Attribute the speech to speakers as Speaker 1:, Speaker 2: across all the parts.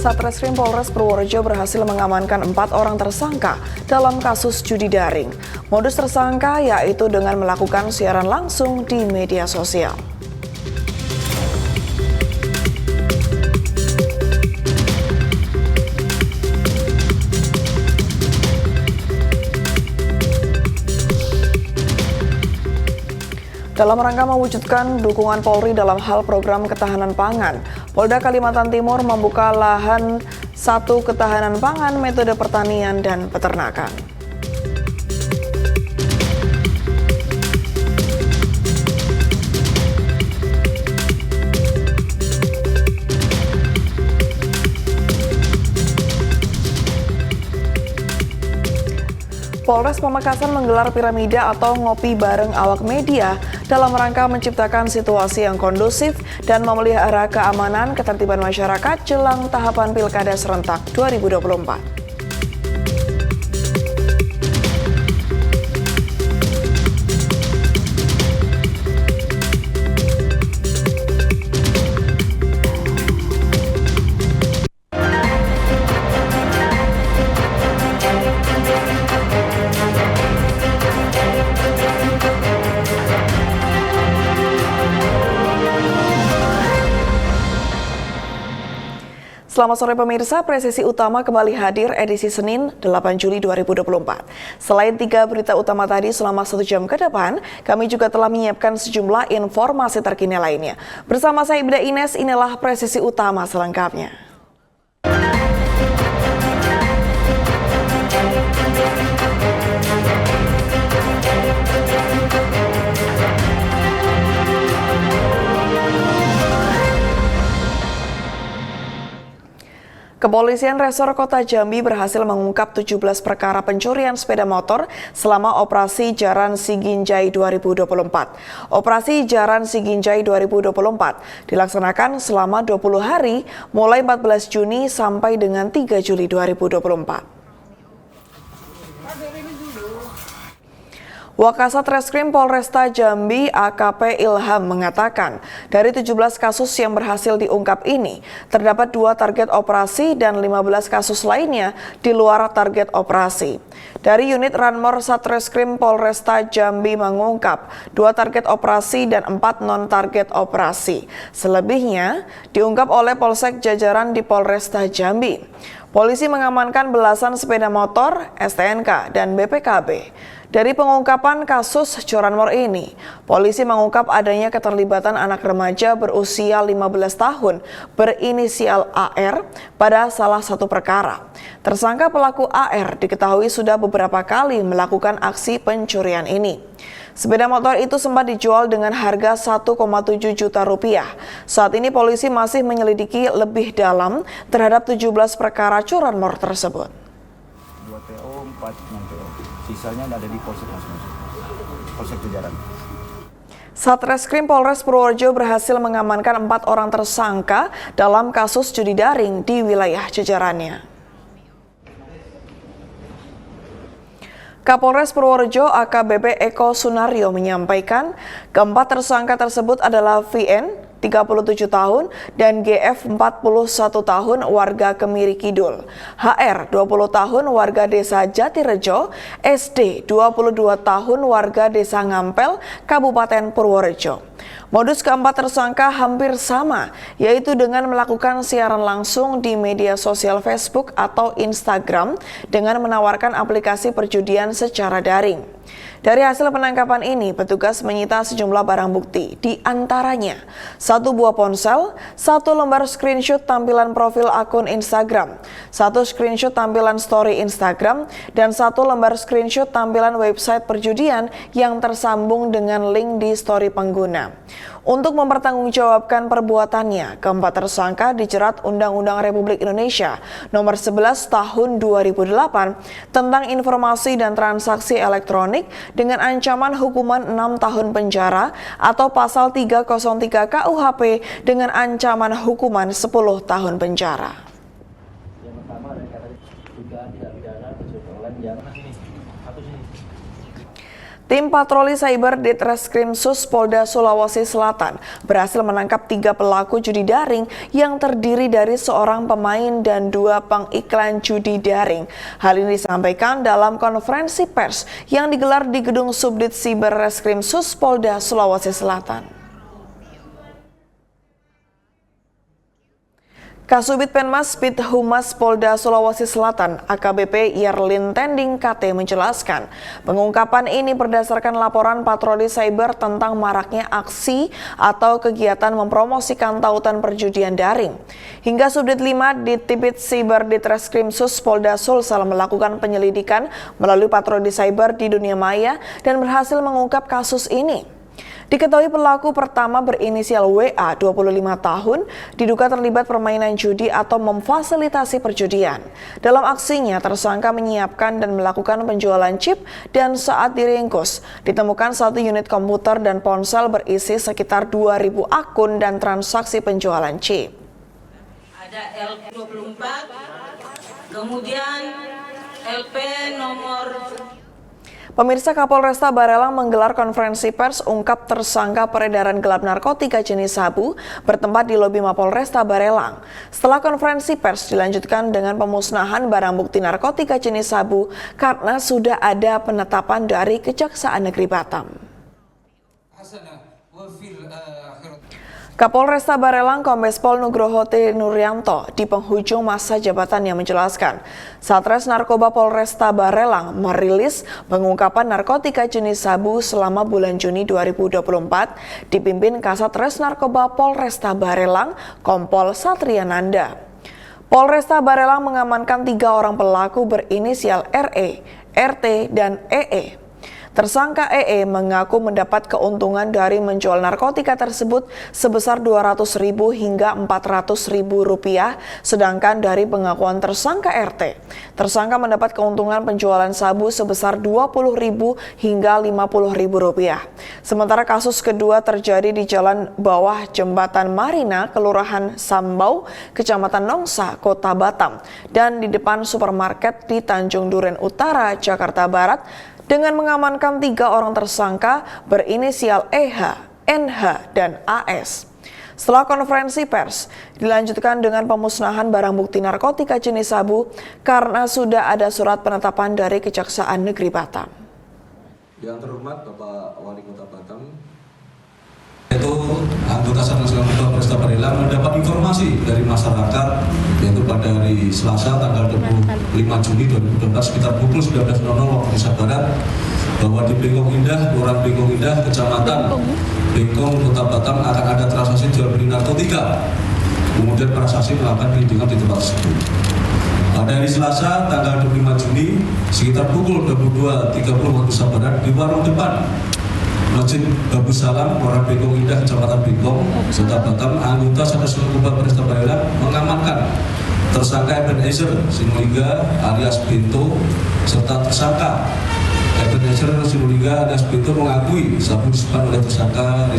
Speaker 1: Satreskrim Polres Purworejo berhasil mengamankan 4 orang tersangka dalam kasus judi daring. Modus tersangka yaitu dengan melakukan siaran langsung di media sosial. Dalam rangka mewujudkan dukungan Polri dalam hal program ketahanan pangan, Polda Kalimantan Timur membuka lahan 1 ketahanan pangan metode pertanian dan peternakan. Polres Pamekasan menggelar piramida atau ngopi bareng awak media dalam rangka menciptakan situasi yang kondusif dan memelihara keamanan ketertiban masyarakat jelang tahapan Pilkada serentak 2024. Selamat sore pemirsa, Presisi Utama kembali hadir edisi Senin 8 Juli 2024. Selain 3 berita utama tadi selama 1 jam ke depan, kami juga telah menyiapkan sejumlah informasi terkini lainnya. Bersama saya Ibda Ines, inilah Presisi Utama selengkapnya. Kepolisian Resor Kota Jambi berhasil mengungkap 17 perkara pencurian sepeda motor selama Operasi Jaran Siginjai 2024. Operasi Jaran Siginjai 2024 dilaksanakan selama 20 hari mulai 14 Juni sampai dengan 3 Juli 2024. Wakasat Reskrim Polresta Jambi AKP Ilham mengatakan, dari 17 kasus yang berhasil diungkap ini, terdapat 2 target operasi dan 15 kasus lainnya di luar target operasi. Dari unit Ranmor Satreskrim Polresta Jambi mengungkap 2 target operasi dan 4 non-target operasi. Selebihnya diungkap oleh Polsek jajaran di Polresta Jambi. Polisi mengamankan belasan sepeda motor, STNK, dan BPKB. Dari pengungkapan kasus curanmor ini, polisi mengungkap adanya keterlibatan anak remaja berusia 15 tahun berinisial AR pada salah satu perkara. Tersangka pelaku AR diketahui sudah beberapa kali melakukan aksi pencurian ini. Sepeda motor itu sempat dijual dengan harga 1,7 juta rupiah. Saat ini polisi masih menyelidiki lebih dalam terhadap 17 perkara curanmor tersebut.
Speaker 2: 2 TO, 4 non-TO. Sisanya ada di Polsek masing-masing. Polsek jajaran.
Speaker 1: Satreskrim Polres Purworejo berhasil mengamankan 4 orang tersangka dalam kasus judi daring di wilayah jajarannya. Kapolres Purworejo AKBP Eko Sunario menyampaikan keempat tersangka tersebut adalah VN 37 tahun dan GF 41 tahun warga Kemiri Kidul, HR 20 tahun warga Desa Jatirejo, SD 22 tahun warga Desa Ngampel, Kabupaten Purworejo. Modus keempat tersangka hampir sama, yaitu dengan melakukan siaran langsung di media sosial Facebook atau Instagram dengan menawarkan aplikasi perjudian secara daring. Dari hasil penangkapan ini, petugas menyita sejumlah barang bukti, di antaranya 1 buah ponsel, 1 lembar screenshot tampilan profil akun Instagram, 1 screenshot tampilan story Instagram, dan 1 lembar screenshot tampilan website perjudian yang tersambung dengan link di story pengguna. Untuk mempertanggungjawabkan perbuatannya, keempat tersangka dijerat Undang-Undang Republik Indonesia Nomor 11 Tahun 2008 tentang informasi dan transaksi elektronik dengan ancaman hukuman 6 tahun penjara atau pasal 303 KUHP dengan ancaman hukuman 10 tahun penjara.
Speaker 3: Yang pertama adalah dugaan tidak pidana perjudian yang
Speaker 1: Tim Patroli Cyber Ditreskrimsus Polda Sulawesi Selatan berhasil menangkap 3 pelaku judi daring yang terdiri dari seorang pemain dan 2 pengiklan judi daring. Hal ini disampaikan dalam konferensi pers yang digelar di Gedung Subdit Siber Reskrimsus Polda Sulawesi Selatan. Kasubit Penmas Bid Humas Polda Sulawesi Selatan AKBP Yerlin Tending KT menjelaskan, pengungkapan ini berdasarkan laporan patroli cyber tentang maraknya aksi atau kegiatan mempromosikan tautan perjudian daring. Hingga Subdit 5 di Tibit Siber Ditreskrimsus Polda Sulsel melakukan penyelidikan melalui patroli cyber di dunia maya dan berhasil mengungkap kasus ini. Diketahui pelaku pertama berinisial WA, 25 tahun, diduga terlibat permainan judi atau memfasilitasi perjudian. Dalam aksinya, tersangka menyiapkan dan melakukan penjualan chip dan saat diringkus, ditemukan 1 unit komputer dan ponsel berisi sekitar 2.000 akun dan transaksi penjualan chip.
Speaker 4: Ada LP24, kemudian LP nomor.
Speaker 1: Pemirsa, Kapolresta Barelang menggelar konferensi pers ungkap tersangka peredaran gelap narkotika jenis sabu bertempat di lobi Mapolresta Barelang. Setelah konferensi pers dilanjutkan dengan pemusnahan barang bukti narkotika jenis sabu karena sudah ada penetapan dari Kejaksaan Negeri Batam. Kapolresta Barelang Kombes Pol Nugroho T. Nuryanto di penghujung masa jabatannya menjelaskan, Satres Narkoba Polresta Barelang merilis pengungkapan narkotika jenis sabu selama bulan Juni 2024 dipimpin Kasatres Narkoba Polresta Barelang Kompol Satriananda. Polresta Barelang mengamankan 3 orang pelaku berinisial RE, RT, dan EE. Tersangka EE mengaku mendapat keuntungan dari menjual narkotika tersebut sebesar Rp200.000 hingga Rp400.000, sedangkan dari pengakuan tersangka RT, tersangka mendapat keuntungan penjualan sabu sebesar Rp20.000 hingga Rp50.000. Sementara kasus kedua terjadi di Jalan Bawah Jembatan Marina, Kelurahan Sambau, Kecamatan Nongsa, Kota Batam, dan di depan supermarket di Tanjung Duren Utara, Jakarta Barat, dengan mengamankan 3 orang tersangka berinisial EH, NH, dan AS. Setelah konferensi pers, dilanjutkan dengan pemusnahan barang bukti narkotika jenis sabu karena sudah ada surat penetapan dari Kejaksaan Negeri Batam.
Speaker 5: Yang terhormat Bapak Wali Kota Batam, yaitu anggota Satgas Narkoba Polresta Barelang mendapat informasi dari masyarakat, yaitu pada hari Selasa tanggal 25 Juni 2012 sekitar pukul 19.00 waktu Indonesia Barat bahwa di Bengkong Indah, Kelurahan Bengkong Indah, Kecamatan Bengkong, Kota Batam akan ada transaksi jual beli narkotika. Kemudian para saksi melakukan penyelidikan di tempat tersebut. Pada hari Selasa tanggal 25 Juni sekitar pukul 22.30 waktu Indonesia Barat di warung depan Masjid Babu Salam, Kelurahan Bengkong Indah, Kecamatan Bengkong, Kota Batam, anggota Satres Narkoba Polresta Barelang mengamankan tersangka Ebenezer Sinulinga alias Bento serta tersangka Ebenezer Sinulinga alias Bento mengakui sabu disimpan oleh tersangka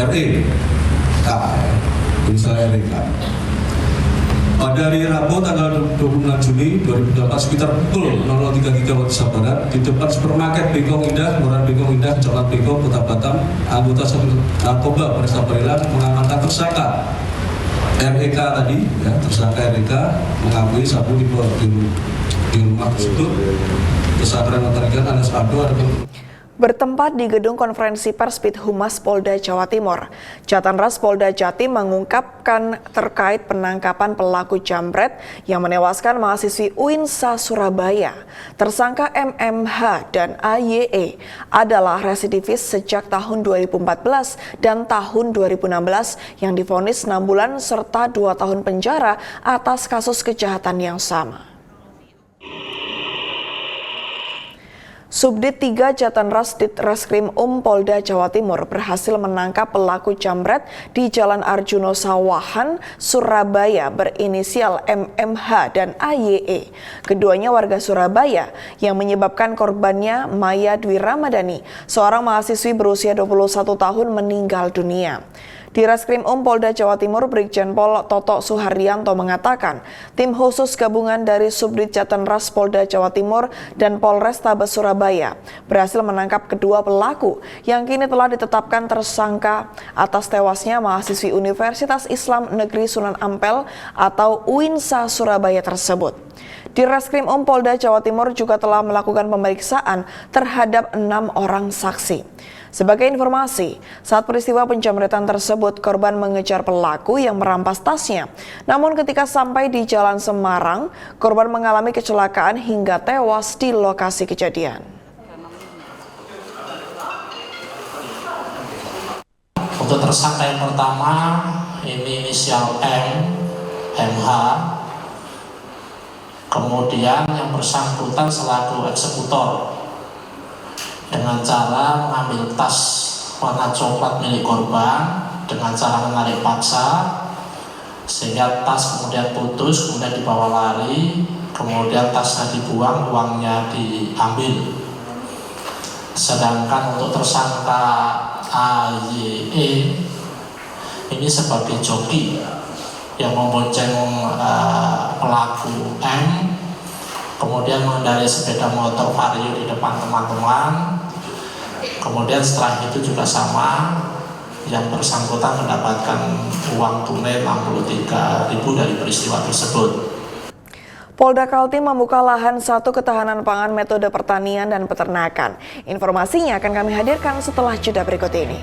Speaker 5: RE K, misalnya RK. Pada hari Rabu tanggal 26 Juni 2008 sekitar pukul 00.33 waktu Indonesia Barat di depan supermarket Bengkong Indah, Kelurahan Bengkong Indah, Kecamatan Bengkong, Kota Batam, anggota Satres Narkoba Polresta Barelang mengamankan tersangka REK tadi, ya, tersangka REK mengakui sabu di rumah tersebut. Tersangka yang terlibat alias Aldo ada
Speaker 1: Bertempat di Gedung Konferensi Pers Bid Humas Polda Jawa Timur, Jatanras Polda Jatim mengungkapkan terkait penangkapan pelaku jambret yang menewaskan mahasiswi UINSA Surabaya. Tersangka MMH dan AYE adalah residivis sejak tahun 2014 dan tahun 2016 yang divonis 6 bulan serta 2 tahun penjara atas kasus kejahatan yang sama. Subdit 3 Jatanras Ditreskrim Polda Jawa Timur berhasil menangkap pelaku jambret di Jalan Arjuna Sawahan, Surabaya berinisial MMH dan AYE. Keduanya warga Surabaya yang menyebabkan korbannya Maya Dwi Ramadhani, seorang mahasiswi berusia 21 tahun meninggal dunia. Di Reskrim Polda Jawa Timur, Brigjen Pol Toto Suharyanto mengatakan, tim khusus gabungan dari Subdit Jatanras Polda Jawa Timur dan Polrestabes Surabaya berhasil menangkap kedua pelaku yang kini telah ditetapkan tersangka atas tewasnya mahasiswi Universitas Islam Negeri Sunan Ampel atau UINSA Surabaya tersebut. Di Reskrim Polda Jawa Timur juga telah melakukan pemeriksaan terhadap 6 orang saksi. Sebagai informasi, saat peristiwa penjamretan tersebut, korban mengejar pelaku yang merampas tasnya. Namun ketika sampai di Jalan Semarang, korban mengalami kecelakaan hingga tewas di lokasi kejadian.
Speaker 6: Untuk tersangka yang pertama, ini inisial MH. Kemudian yang bersangkutan selaku eksekutor dengan cara mengambil tas warna coklat milik korban dengan cara menarik paksa sehingga tas kemudian putus, kemudian dibawa lari, kemudian tasnya dibuang, uangnya diambil. Sedangkan untuk tersangka AYE ini sebagai joki yang membonceng pelaku M, kemudian mengendarai sepeda motor Vario di depan teman-teman. Kemudian setelah itu juga sama, yang bersangkutan mendapatkan uang tunai 63.000 dari peristiwa tersebut.
Speaker 1: Polda Kaltim membuka lahan 1 ketahanan pangan metode pertanian dan peternakan. Informasinya akan kami hadirkan setelah jeda berikut ini.